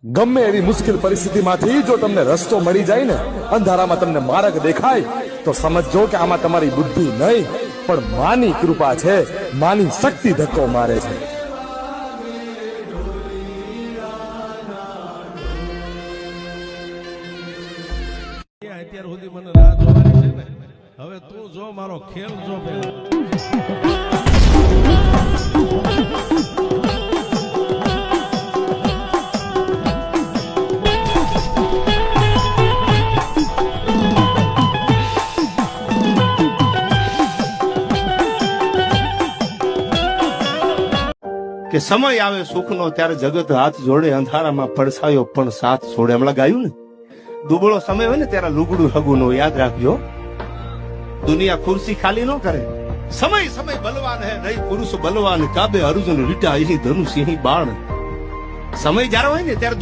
ગમે એવી મુશ્કેલ પરિસ્થિતિમાંથી જો તમને રસ્તો મળી જાય ને, અંધારામાં તમને માર્ગ દેખાય, તો સમજજો કે આમાં તમારી બુદ્ધિ નહીં પણ માની કૃપા છે, માની શક્તિ ધક્કો મારે છે. અત્યાર સુધી મને રાહ જોવાની છે ને, હવે તું જો મારો ખેલ જો પેલા. કે સમય આવે સુખનો ત્યારે જગત હાથ જોડે, અંધારામાં પડછાયો પણ સાથ છોડે. હમણાં ગાયું ને, દુબળો સમય હોય ને ત્યારે લુગડું હગું નો યાદ રાખજો. દુનિયા ખુરશી ખાલી ન કરે. સમય સમય બલવાન હે નહીં પુરુષ બલવાન, કાબે અર્જુન રીટા અહીં ધનુષ અહીં બાણ. સમય જયારે હોય ને ત્યારે